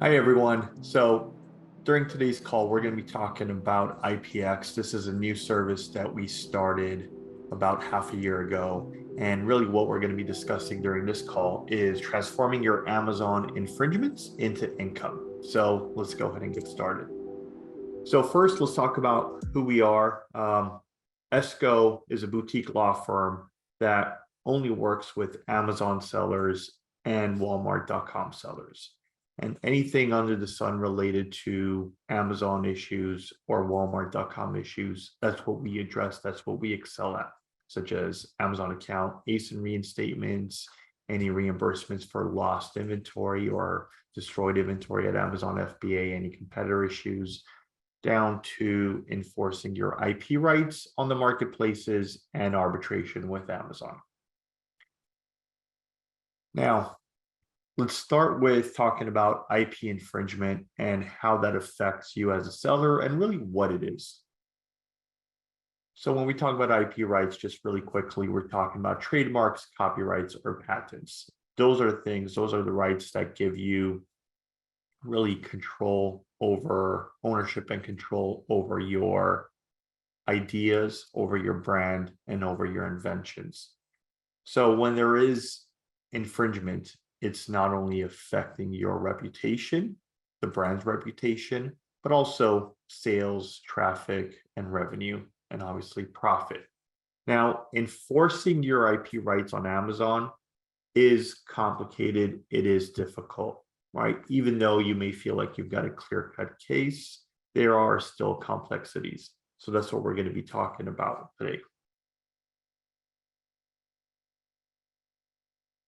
Hi, everyone. So during today's call, we're going to be talking about IPX. This is a new service that we started about half a year ago. And really what we're going to be discussing during this call is transforming your Amazon infringements into income. So let's go ahead and get started. So first, let's talk about who we are. ESCO is a boutique law firm that only works with Amazon sellers and Walmart.com sellers. And anything under the sun related to Amazon issues or Walmart.com issues, that's what we address. That's what we excel at, such as Amazon account, ASIN reinstatements, any reimbursements for lost inventory or destroyed inventory at Amazon FBA, any competitor issues, down to enforcing your IP rights on the marketplaces and arbitration with Amazon. Now, let's start with talking about IP infringement and how that affects you as a seller and really what it is. So when we talk about IP rights, just really quickly, we're talking about trademarks, copyrights, or patents. Those are the rights that give you really control over ownership and control over your ideas, over your brand, and over your inventions. So when there is infringement, it's not only affecting your reputation, the brand's reputation, but also sales, traffic, and revenue, and obviously profit. Now, enforcing your IP rights on Amazon is complicated. It is difficult, right? Even though you may feel like you've got a clear-cut case, there are still complexities. So that's what we're going to be talking about today.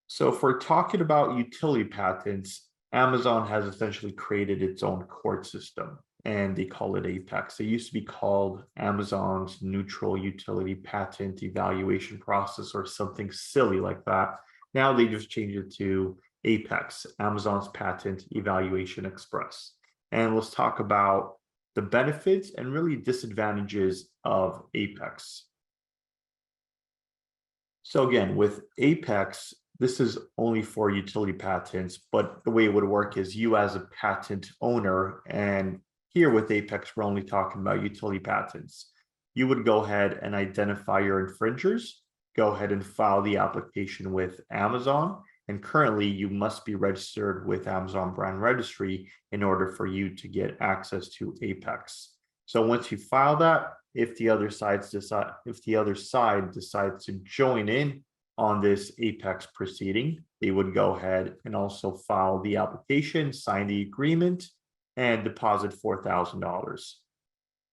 So if we're talking about utility patents, Amazon has essentially created its own court system, and they call it Apex. It used to be called Amazon's Neutral Utility Patent Evaluation Process or something silly like that. Now they just changed it to Apex, Amazon's Patent Evaluation Express. And let's talk about the benefits and really disadvantages of Apex. So again, with Apex, this is only for utility patents, but the way it would work is you as a patent owner, and here with Apex, we're only talking about utility patents. You would go ahead and identify your infringers, go ahead and file the application with Amazon. And currently you must be registered with Amazon Brand Registry in order for you to get access to Apex. So once you file that, if the other side decides to join in on this Apex proceeding, they would go ahead and also file the application, sign the agreement, and deposit $4,000.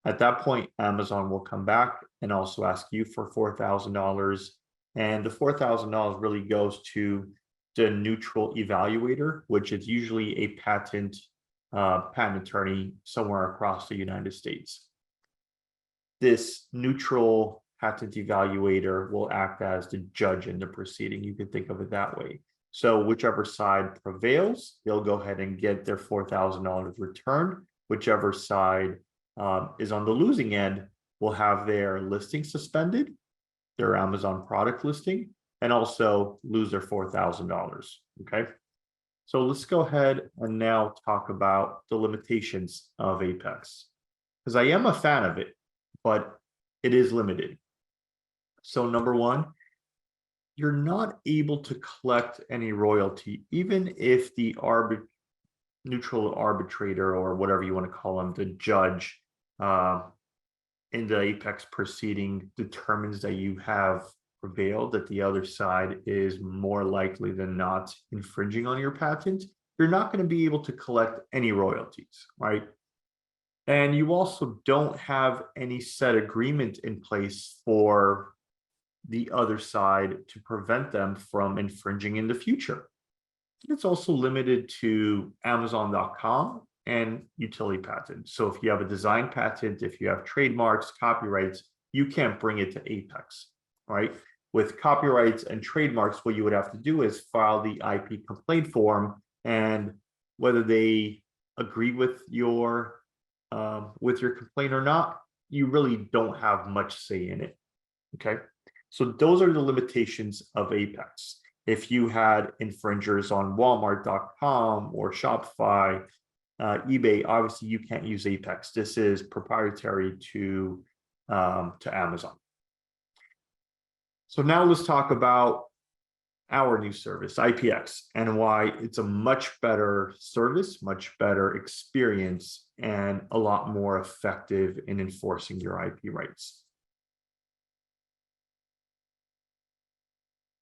At that point, Amazon will come back and also ask you for $4,000. And the $4,000 really goes to the neutral evaluator, which is usually a patent attorney somewhere across the United States. This neutral patent evaluator will act as the judge in the proceeding. You can think of it that way. So whichever side prevails, they'll go ahead and get their $4,000 returned. Whichever side is on the losing end will have their listing suspended, their Amazon product listing, and also lose their $4,000. Okay. So let's go ahead and now talk about the limitations of Apex, because I am a fan of it, but it is limited. So number one, you're not able to collect any royalty, even if the neutral arbitrator, or whatever you want to call him, the judge in the Apex proceeding determines that you have prevailed, that the other side is more likely than not infringing on your patent. You're not going to be able to collect any royalties, right? And you also don't have any set agreement in place for the other side to prevent them from infringing in the future. It's also limited to Amazon.com and utility patents. So if you have a design patent, if you have trademarks, copyrights, you can't bring it to Apex, right? With copyrights and trademarks, what you would have to do is file the IP complaint form, and whether they agree with your complaint or not, you really don't have much say in it. Okay, so those are the limitations of Apex. If you had infringers on Walmart.com or Shopify, eBay, obviously you can't use Apex. This is proprietary to Amazon. So now let's talk about our new service, IPX, and why it's a much better service, much better experience, and a lot more effective in enforcing your IP rights.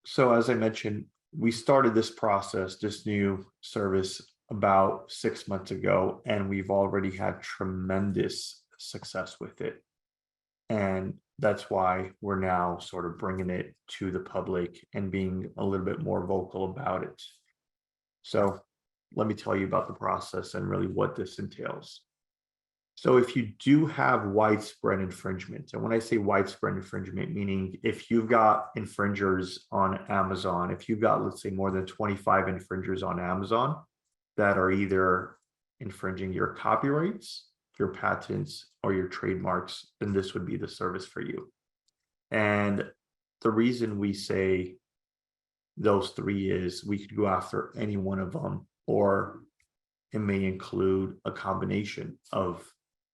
So as I mentioned, we started this process, this new service, about 6 months ago, and we've already had tremendous success with it. And that's why we're now sort of bringing it to the public and being a little bit more vocal about it. So let me tell you about the process and really what this entails. So if you do have widespread infringement, and when I say widespread infringement, meaning if you've got infringers on Amazon, if you've got, let's say, more than 25 infringers on Amazon that are either infringing your copyrights, your patents, or your trademarks, then this would be the service for you. And the reason we say those three is we could go after any one of them, or it may include a combination of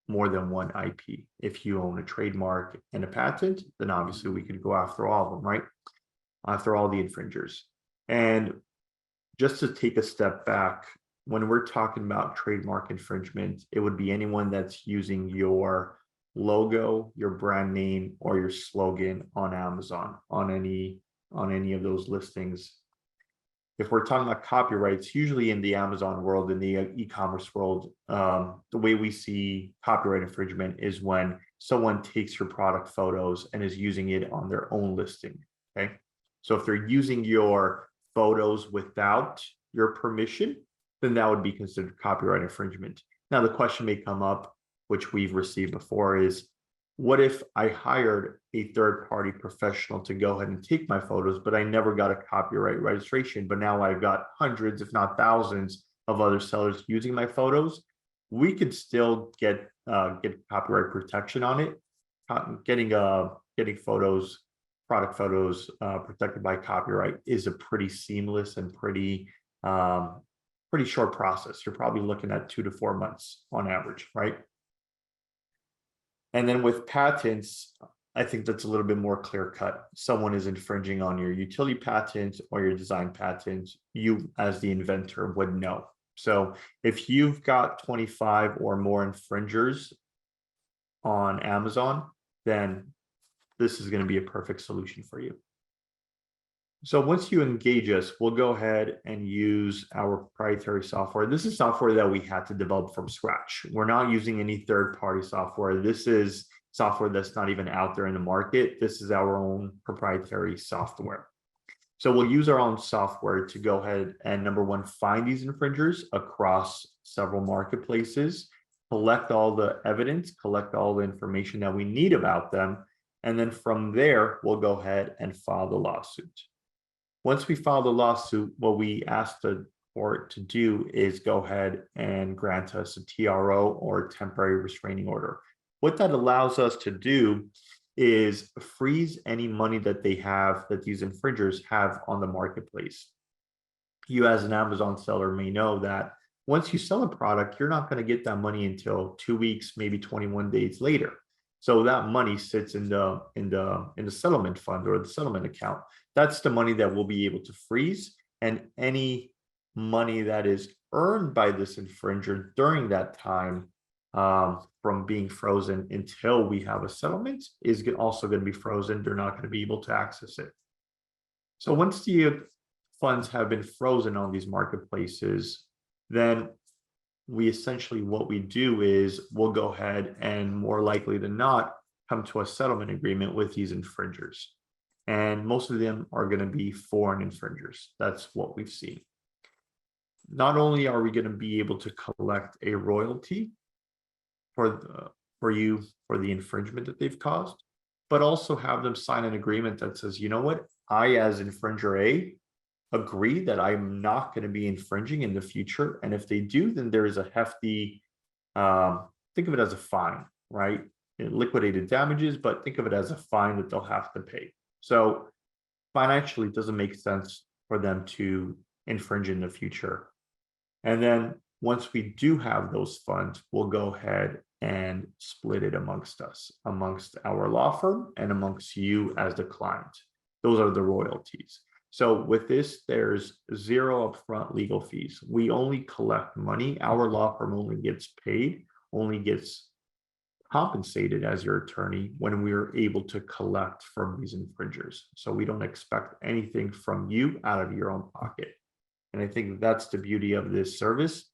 more than one IP. If you own a trademark and a patent, then obviously we could go after all of them, right? After all the infringers. And just to take a step back, when we're talking about trademark infringement, it would be anyone that's using your logo, your brand name, or your slogan on Amazon, on any of those listings. If we're talking about copyrights, usually in the Amazon world, in the e-commerce world, the way we see copyright infringement is when someone takes your product photos and is using it on their own listing, okay? So if they're using your photos without your permission, then that would be considered copyright infringement. Now, the question may come up, which we've received before, is what if I hired a third-party professional to go ahead and take my photos, but I never got a copyright registration, but now I've got hundreds, if not thousands, of other sellers using my photos? We could still get copyright protection on it. Getting photos, product photos protected by copyright is a pretty seamless and pretty short process. You're probably looking at 2 to 4 months on average, right? And then with patents, I think that's a little bit more clear cut. Someone is infringing on your utility patent or your design patent, you as the inventor would know. So if you've got 25 or more infringers on Amazon, then this is going to be a perfect solution for you. So once you engage us, we'll go ahead and use our proprietary software. This is software that we had to develop from scratch. We're not using any third-party software. This is software that's not even out there in the market. This is our own proprietary software. So we'll use our own software to go ahead and, number one, find these infringers across several marketplaces, collect all the evidence, collect all the information that we need about them, and then from there, we'll go ahead and file the lawsuit. Once we file the lawsuit, what we ask the court to do is go ahead and grant us a TRO, or temporary restraining order. What that allows us to do is freeze any money that they have, that these infringers have on the marketplace. You as an Amazon seller may know that once you sell a product, you're not going to get that money until 2 weeks, maybe 21 days later. So that money sits in the settlement fund or the settlement account. That's the money that we'll be able to freeze, and any money that is earned by this infringer during that time from being frozen until we have a settlement is also going to be frozen. They're not going to be able to access it. So once the funds have been frozen on these marketplaces, then we essentially, what we do is we'll go ahead and, more likely than not, come to a settlement agreement with these infringers. And most of them are going to be foreign infringers. That's what we've seen. Not only are we going to be able to collect a royalty for the infringement that they've caused, but also have them sign an agreement that says, you know what, I as infringer A agree that I'm not going to be infringing in the future. And if they do, then there is a hefty, think of it as a fine, right? Liquidated damages, but think of it as a fine that they'll have to pay. So financially, it doesn't make sense for them to infringe in the future. And then once we do have those funds, we'll go ahead and split it amongst us, amongst our law firm and amongst you as the client. Those are the royalties. So with this, there's zero upfront legal fees. We only collect money. Our law firm only gets paid, only gets compensated as your attorney when we are able to collect from these infringers. So we don't expect anything from you out of your own pocket. And I think that's the beauty of this service,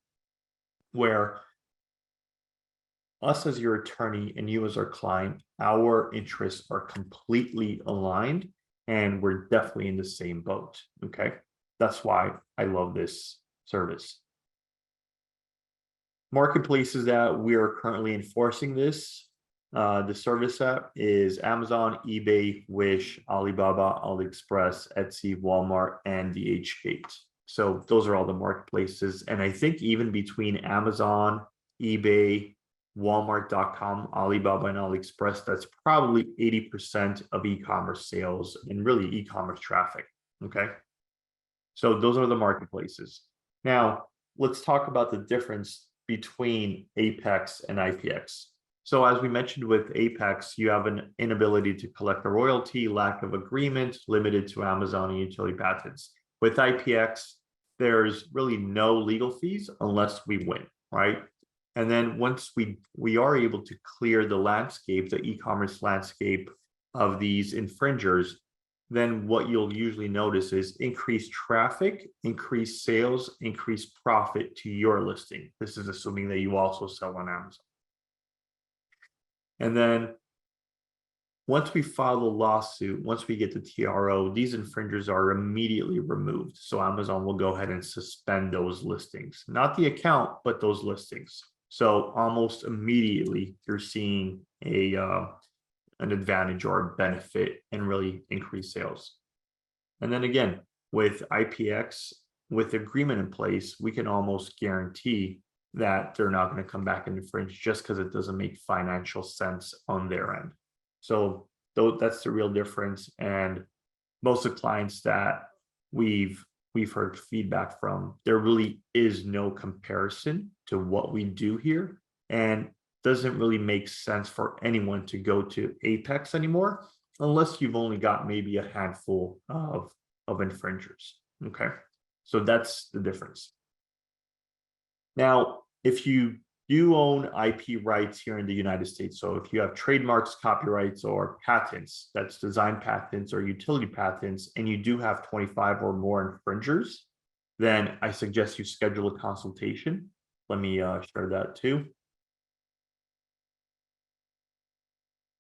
where us as your attorney and you as our client, our interests are completely aligned, and we're definitely in the same boat. Okay. That's why I love this service. Marketplaces that we are currently enforcing this, the service at is Amazon, eBay, Wish, Alibaba, AliExpress, Etsy, Walmart, and DHgate. So those are all the marketplaces. And I think even between Amazon, eBay, Walmart.com, Alibaba, and AliExpress, that's probably 80% of e-commerce sales and really e-commerce traffic. Okay. So those are the marketplaces. Now, let's talk about the difference between Apex and IPX. So as we mentioned with Apex, you have an inability to collect a royalty, lack of agreement, limited to Amazon and utility patents. With IPX, there's really no legal fees unless we win, right? And then once we are able to clear the landscape, the e-commerce landscape of these infringers, then what you'll usually notice is increased traffic, increased sales, increased profit to your listing. This is assuming that you also sell on Amazon. And then once we file the lawsuit, once we get the TRO, these infringers are immediately removed. So Amazon will go ahead and suspend those listings, not the account, but those listings. So almost immediately you're seeing an advantage or a benefit and really increase sales. And then again, with IPX, with agreement in place, we can almost guarantee that they're not going to come back and infringe just because it doesn't make financial sense on their end. So that's the real difference. And most of the clients that we've heard feedback from, there really is no comparison to what we do here, and doesn't really make sense for anyone to go to Apex anymore, unless you've only got maybe a handful of infringers. Okay, so that's the difference. Now, if you do own IP rights here in the United States, so if you have trademarks, copyrights, or patents, that's design patents or utility patents, and you do have 25 or more infringers, then I suggest you schedule a consultation. Let me share that too.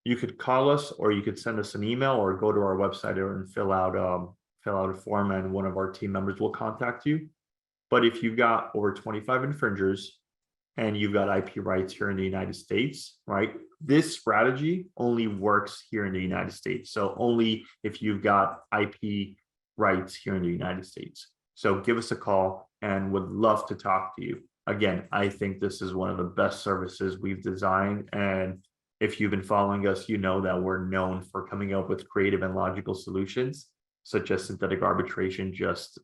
You could call us, or you could send us an email, or go to our website and fill out a form, and one of our team members will contact you. But if you've got over 25 infringers and you've got IP rights here in the United States, right? This strategy only works here in the United States. So only if you've got IP rights here in the United States. So give us a call and would love to talk to you. Again, I think this is one of the best services we've designed. And if you've been following us, you know that we're known for coming up with creative and logical solutions, such as synthetic arbitration just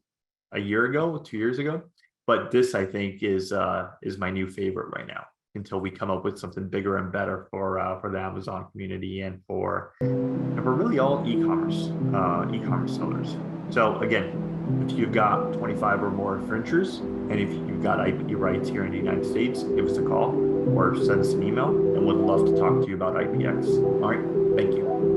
a year ago, 2 years ago. But this, I think, is my new favorite right now, until we come up with something bigger and better for the Amazon community and for really all e-commerce sellers. So again, if you've got 25 or more infringers, and if you've got IP rights here in the United States, give us a call or send us an email, and we'd love to talk to you about IPX. All right, thank you.